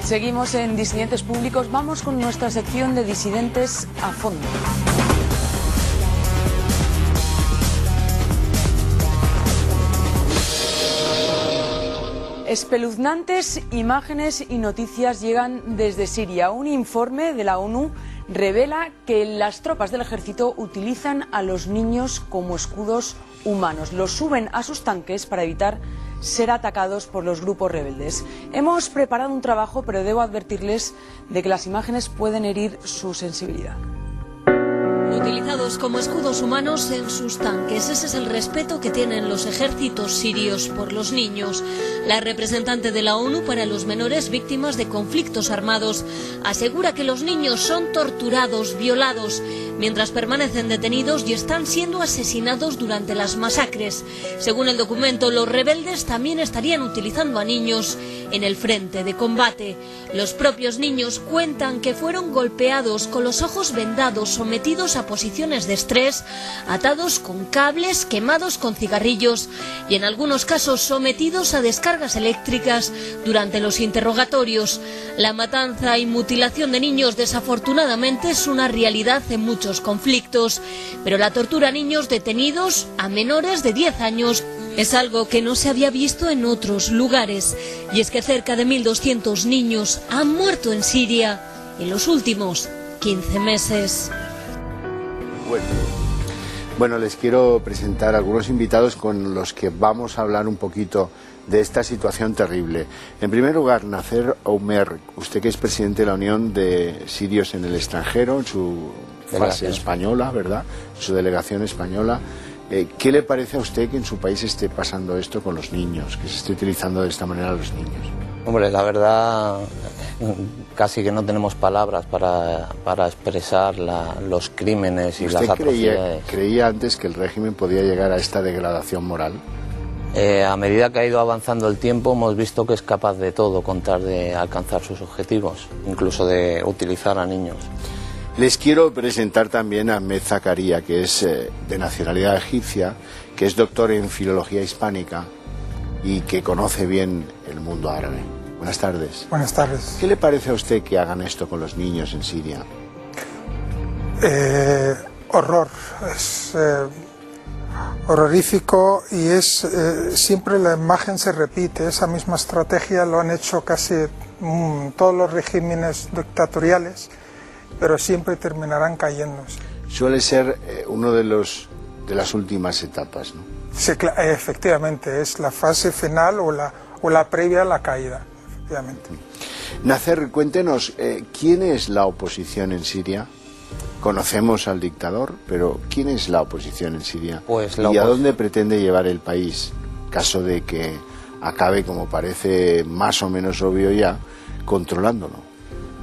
Seguimos en Disidentes Públicos. Vamos con nuestra sección de Disidentes a fondo. Espeluznantes imágenes y noticias llegan desde Siria. Un informe de la ONU revela que las tropas del ejército utilizan a los niños como escudos humanos. Los suben a sus tanques para evitar ser atacados por los grupos rebeldes. Hemos preparado un trabajo, pero debo advertirles de que las imágenes pueden herir su sensibilidad. Utilizados como escudos humanos en sus tanques. Ese es el respeto que tienen los ejércitos sirios por los niños. La representante de la ONU para los menores víctimas de conflictos armados asegura que los niños son torturados, violados, mientras permanecen detenidos y están siendo asesinados durante las masacres. Según el documento, los rebeldes también estarían utilizando a niños en el frente de combate. Los propios niños cuentan que fueron golpeados, con los ojos vendados, sometidos a posiciones de estrés, atados con cables, quemados con cigarrillos y en algunos casos sometidos a descargas eléctricas durante los interrogatorios. La matanza y mutilación de niños desafortunadamente es una realidad en muchos conflictos, pero la tortura a niños detenidos, a menores de 10 años, es algo que no se había visto en otros lugares. Y es que cerca de 1.200 niños han muerto en Siria en los últimos 15 meses. Bueno, les quiero presentar a algunos invitados con los que vamos a hablar un poquito de esta situación terrible. En primer lugar, Nacer Oumer, usted que es presidente de la Unión de Sirios en el extranjero, en su fase española, ¿verdad? Su delegación española. ¿Qué le parece a usted que en su país esté pasando esto con los niños, que se esté utilizando de esta manera a los niños? Hombre, la verdad, casi que no tenemos palabras para expresar los crímenes y las atrocidades. ¿Usted creía antes que el régimen podía llegar a esta degradación moral? A medida que ha ido avanzando el tiempo, hemos visto que es capaz de todo con tal de alcanzar sus objetivos, incluso de utilizar a niños. Les quiero presentar también a Ahmed Zakaria, que es de nacionalidad egipcia, que es doctor en filología hispánica y que conoce bien el mundo árabe. Buenas tardes. Buenas tardes. ¿Qué le parece a usted que hagan esto con los niños en Siria? Horror. Es horrorífico y es siempre la imagen se repite. Esa misma estrategia lo han hecho casi todos los regímenes dictatoriales, pero siempre terminarán cayéndose. Suele ser uno de las últimas etapas, ¿no? Sí, efectivamente, es la fase final o la previa a la caída, efectivamente. Nacer, cuéntenos, ¿quién es la oposición en Siria? Conocemos al dictador, pero ¿quién es la oposición en Siria? Pues ¿Y a dónde pretende llevar el país? Caso de que acabe, como parece más o menos obvio ya, controlándolo.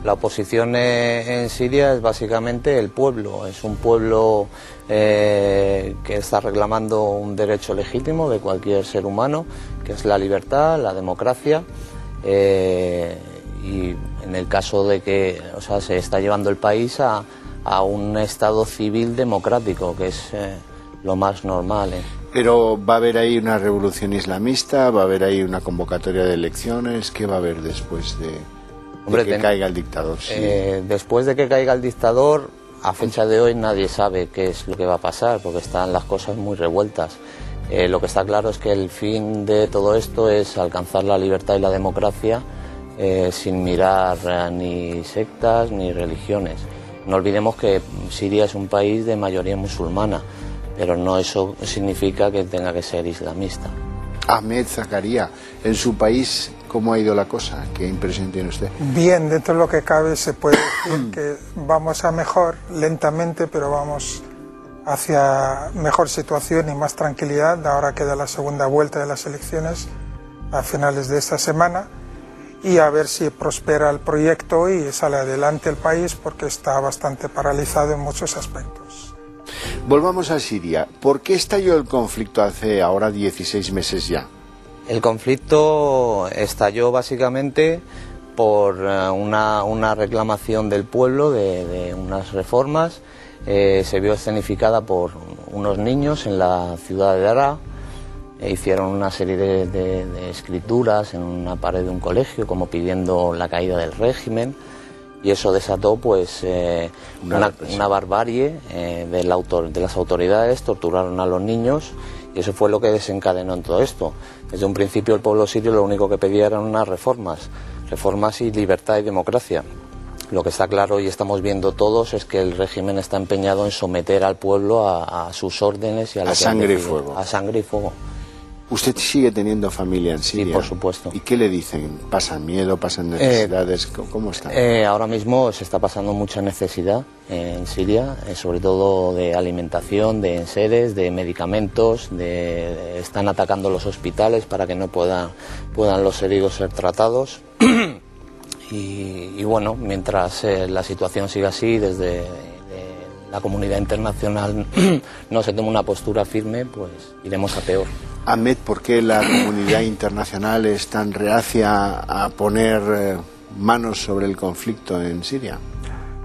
La oposición en Siria es básicamente el pueblo. Es un pueblo que está reclamando un derecho legítimo de cualquier ser humano, que es la libertad, la democracia. Y en el caso de que se está llevando el país a un estado civil democrático, que es lo más normal. Pero ¿va a haber ahí una revolución islamista? ¿Va a haber ahí una convocatoria de elecciones? ¿Qué va a haber después de que caiga el dictador? Sí. Después de que caiga el dictador, a fecha de hoy nadie sabe qué es lo que va a pasar, porque están las cosas muy revueltas. Lo que está claro es que el fin de todo esto es alcanzar la libertad y la democracia sin mirar ni sectas ni religiones. No olvidemos que Siria es un país de mayoría musulmana, pero no eso significa que tenga que ser islamista. Ahmed Zakaria, en su país, ¿cómo ha ido la cosa? ¿Qué impresión tiene usted? Bien, dentro de lo que cabe se puede decir que vamos a mejor, lentamente, pero vamos hacia mejor situación y más tranquilidad. Ahora queda la segunda vuelta de las elecciones a finales de esta semana y a ver si prospera el proyecto y sale adelante el país, porque está bastante paralizado en muchos aspectos. Volvamos a Siria. ¿Por qué estalló el conflicto hace ahora 16 meses ya? El conflicto estalló básicamente por una reclamación del pueblo de unas reformas. Se vio escenificada por unos niños en la ciudad de Daraa. hicieron una serie de escrituras en una pared de un colegio como pidiendo la caída del régimen, y eso desató pues una barbarie de las autoridades. Torturaron a los niños y eso fue lo que desencadenó en todo esto. Desde un principio el pueblo sirio lo único que pedía eran unas reformas y libertad y democracia. Lo que está claro y estamos viendo todos es que el régimen está empeñado en someter al pueblo a sus órdenes y a sangre y fuego. A sangre y fuego. ¿Usted sigue teniendo familia en Siria? Sí, por supuesto. ¿Y qué le dicen? ¿Pasan miedo? ¿Pasan necesidades? ¿Cómo está? Ahora mismo se está pasando mucha necesidad en Siria, sobre todo de alimentación, de enseres, de medicamentos, están atacando los hospitales para que no puedan los heridos ser tratados. Y bueno, mientras la situación siga así, desde la comunidad internacional no se toma una postura firme, pues iremos a peor. Ahmed, ¿por qué la comunidad internacional es tan reacia a poner manos sobre el conflicto en Siria?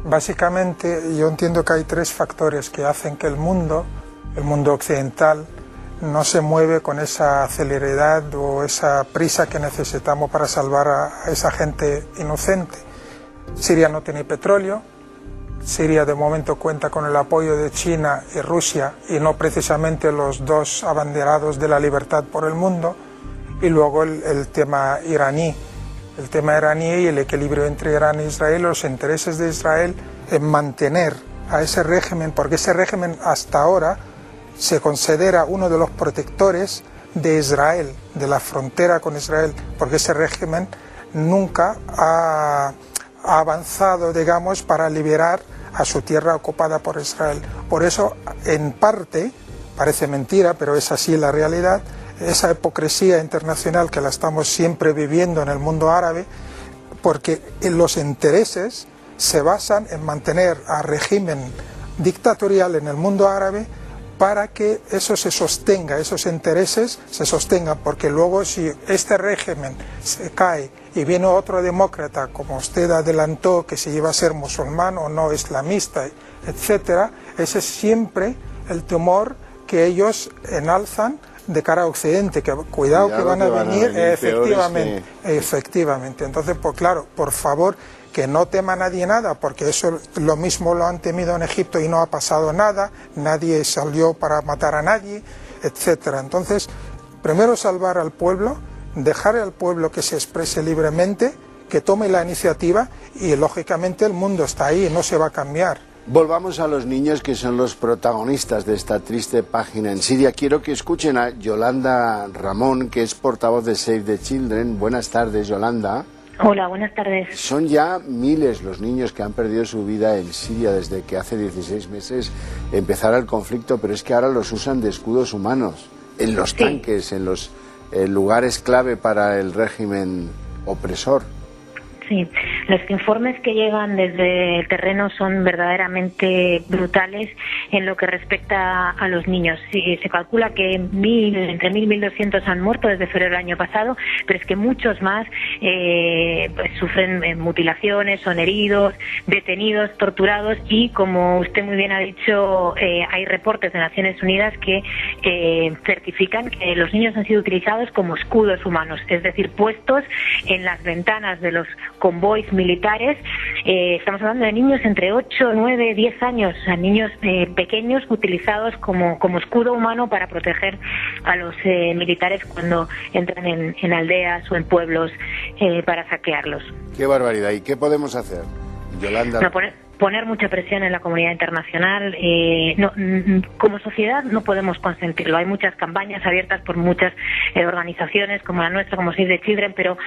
Básicamente, yo entiendo que hay tres factores que hacen que el mundo occidental, no se mueve con esa celeridad o esa prisa que necesitamos para salvar a esa gente inocente. Siria no tiene petróleo. Siria de momento cuenta con el apoyo de China y Rusia y no precisamente los dos abanderados de la libertad por el mundo. Y luego el tema iraní. El tema iraní y el equilibrio entre Irán e Israel, los intereses de Israel en mantener a ese régimen, porque ese régimen hasta ahora se considera uno de los protectores de Israel, de la frontera con Israel, porque ese régimen nunca ha avanzado, digamos, para liberar a su tierra ocupada por Israel. Por eso, en parte, parece mentira, pero es así la realidad, esa hipocresía internacional que la estamos siempre viviendo en el mundo árabe, porque los intereses se basan en mantener al régimen dictatorial en el mundo árabe para que eso se sostenga, esos intereses se sostengan, porque luego si este régimen se cae y viene otro demócrata, como usted adelantó, que se lleva a ser musulmán o no, islamista, etcétera, ese es siempre el temor que ellos enalzan de cara a Occidente, que cuidado que van a venir, efectivamente. Entonces, pues claro, por favor, que no tema nadie nada, porque eso lo mismo lo han temido en Egipto y no ha pasado nada, nadie salió para matar a nadie, etcétera. Entonces, primero salvar al pueblo, dejar al pueblo que se exprese libremente, que tome la iniciativa y lógicamente el mundo está ahí, no se va a cambiar. Volvamos a los niños que son los protagonistas de esta triste página en Siria. Quiero que escuchen a Yolanda Ramón, que es portavoz de Save the Children. Buenas tardes, Yolanda. Hola, buenas tardes. Son ya miles los niños que han perdido su vida en Siria desde que hace 16 meses empezara el conflicto, pero es que ahora los usan de escudos humanos, en los tanques, en los lugares clave para el régimen opresor. Sí, los informes que llegan desde el terreno son verdaderamente brutales en lo que respecta a los niños. Sí, se calcula que entre 1.000 y 1.200 han muerto desde febrero del año pasado, pero es que muchos más pues sufren mutilaciones, son heridos, detenidos, torturados y, como usted muy bien ha dicho, hay reportes de Naciones Unidas que certifican que los niños han sido utilizados como escudos humanos, es decir, puestos en las ventanas de los convoys militares. Estamos hablando de niños entre 8, 9, 10 años, o sea, niños pequeños utilizados como escudo humano para proteger a los militares cuando entran en aldeas o en pueblos para saquearlos. Qué barbaridad. ¿Y qué podemos hacer, Yolanda? No, poner mucha presión en la comunidad internacional. Como sociedad no podemos consentirlo. Hay muchas campañas abiertas por muchas organizaciones como la nuestra, como Save the Children, pero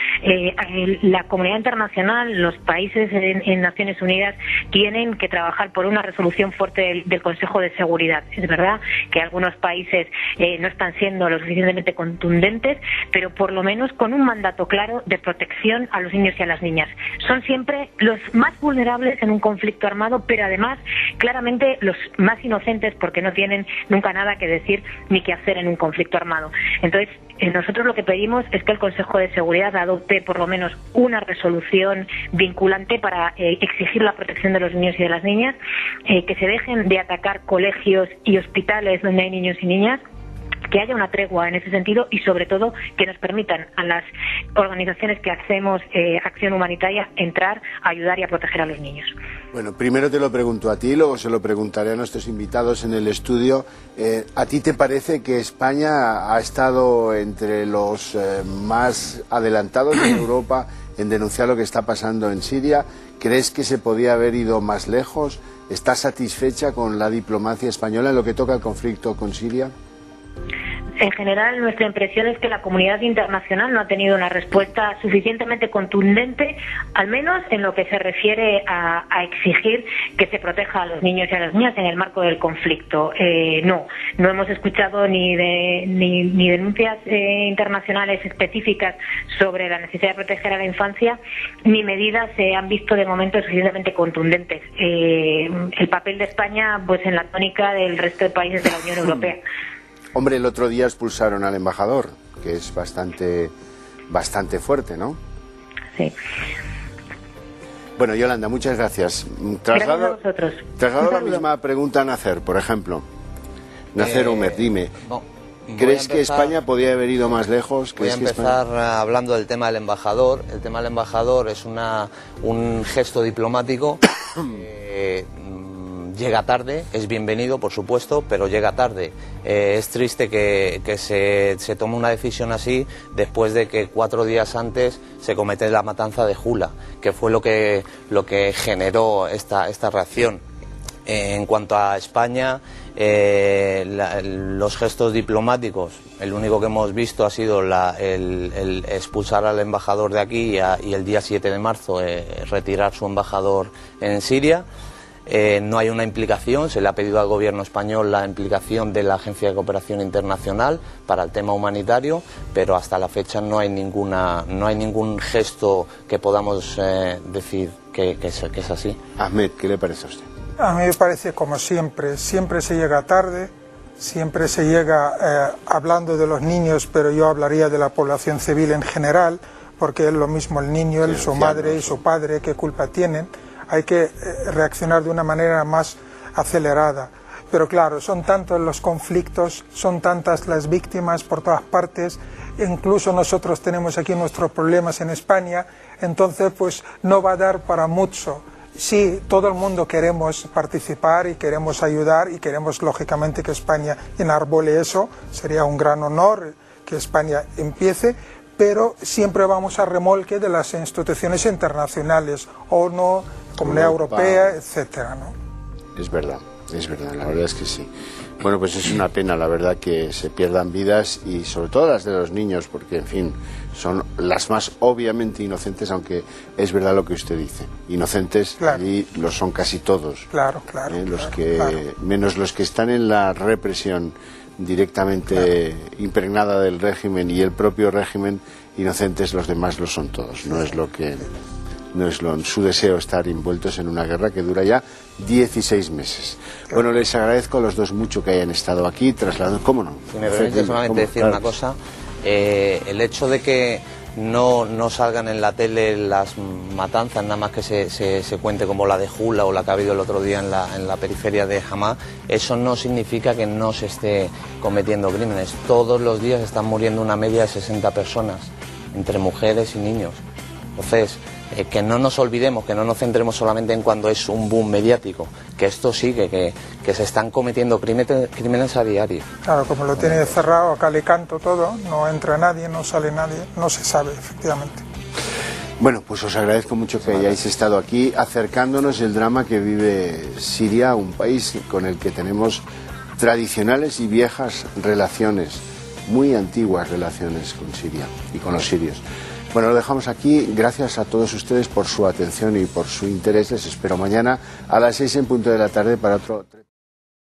la comunidad internacional, los países en Naciones Unidas tienen que trabajar por una resolución fuerte del Consejo de Seguridad. Es verdad que algunos países no están siendo lo suficientemente contundentes, pero por lo menos con un mandato claro de protección a los niños y a las niñas. Son siempre los más vulnerables en un conflicto armado, pero además claramente los más inocentes, porque no tienen nunca nada que decir ni que hacer en un conflicto armado. Entonces, nosotros lo que pedimos es que el Consejo de Seguridad adopte por lo menos una resolución vinculante para exigir la protección de los niños y de las niñas, que se dejen de atacar colegios y hospitales donde hay niños y niñas, que haya una tregua en ese sentido y sobre todo que nos permitan a las organizaciones que hacemos acción humanitaria entrar, a ayudar y a proteger a los niños. Bueno, primero te lo pregunto a ti, luego se lo preguntaré a nuestros invitados en el estudio. ¿A ti te parece que España ha estado entre los más adelantados en Europa en denunciar lo que está pasando en Siria? ¿Crees que se podía haber ido más lejos? ¿Estás satisfecha con la diplomacia española en lo que toca al conflicto con Siria? En general, nuestra impresión es que la comunidad internacional no ha tenido una respuesta suficientemente contundente, al menos en lo que se refiere a exigir que se proteja a los niños y a las niñas en el marco del conflicto. No hemos escuchado ni denuncias internacionales específicas sobre la necesidad de proteger a la infancia, ni medidas se han visto de momento suficientemente contundentes. El papel de España, pues en la tónica del resto de países de la Unión Europea. Hombre, el otro día expulsaron al embajador, que es bastante fuerte, ¿no? Sí. Bueno, Yolanda, muchas gracias. Gracias a vosotros. Traslado la misma pregunta a Nacer, por ejemplo. Nacer Umer, dime. ¿Crees que España podía haber ido más lejos? Voy a empezar hablando del tema del embajador. El tema del embajador es un gesto diplomático. Llega tarde, es bienvenido por supuesto, pero llega tarde. Es triste que se tome una decisión así después de que 4 días antes se comete la matanza de Jula, que fue lo que generó esta reacción. En cuanto a España, los gestos diplomáticos, el único que hemos visto ha sido el expulsar al embajador de aquí y el día 7 de marzo retirar su embajador en Siria. No hay una implicación, se le ha pedido al gobierno español la implicación de la Agencia de Cooperación Internacional para el tema humanitario, pero hasta la fecha no hay ningún gesto que podamos decir que es así. Ahmed, ¿qué le parece a usted? A mí me parece como siempre se llega tarde, siempre se llega hablando de los niños, pero yo hablaría de la población civil en general, porque es lo mismo el niño, su madre y su padre, ¿qué culpa tienen? Hay que reaccionar de una manera más acelerada. Pero claro, son tantos los conflictos, son tantas las víctimas por todas partes, incluso nosotros tenemos aquí nuestros problemas en España, entonces pues no va a dar para mucho. Sí, todo el mundo queremos participar y queremos ayudar y queremos lógicamente que España enarbole eso, sería un gran honor que España empiece, pero siempre vamos a remolque de las instituciones internacionales, ONU, Comunidad Europea, etcétera, ¿no? Es verdad, la verdad es que sí. Bueno, pues es una pena, la verdad, que se pierdan vidas y sobre todo las de los niños, porque, en fin, son las más obviamente inocentes, aunque es verdad lo que usted dice. Inocentes, claro. Allí lo son casi todos. Claro. Menos los que están en la represión directamente impregnada del régimen y el propio régimen, inocentes, los demás lo son todos. No es su deseo estar envueltos en una guerra que dura ya 16 meses. Bueno, les agradezco a los dos mucho que hayan estado aquí trasladando. ¿Cómo no? Si me permite solamente decir una cosa, el hecho de que no salgan en la tele las matanzas, nada más que se cuente como la de Jula o la que ha habido el otro día en la periferia de Hamá, eso no significa que no se esté cometiendo crímenes. Todos los días están muriendo una media de 60 personas, entre mujeres y niños. Entonces, que no nos olvidemos, que no nos centremos solamente en cuando es un boom mediático, que esto sigue, que se están cometiendo crímenes a diario. Claro, como lo tiene cerrado, acá le canto todo, no entra nadie, no sale nadie, no se sabe efectivamente. Bueno, pues os agradezco mucho que hayáis estado aquí acercándonos el drama que vive Siria, un país con el que tenemos tradicionales y viejas relaciones, muy antiguas relaciones con Siria y con los sirios. Bueno, lo dejamos aquí. Gracias a todos ustedes por su atención y por su interés. Les espero mañana a las 6 en punto de la tarde para otro...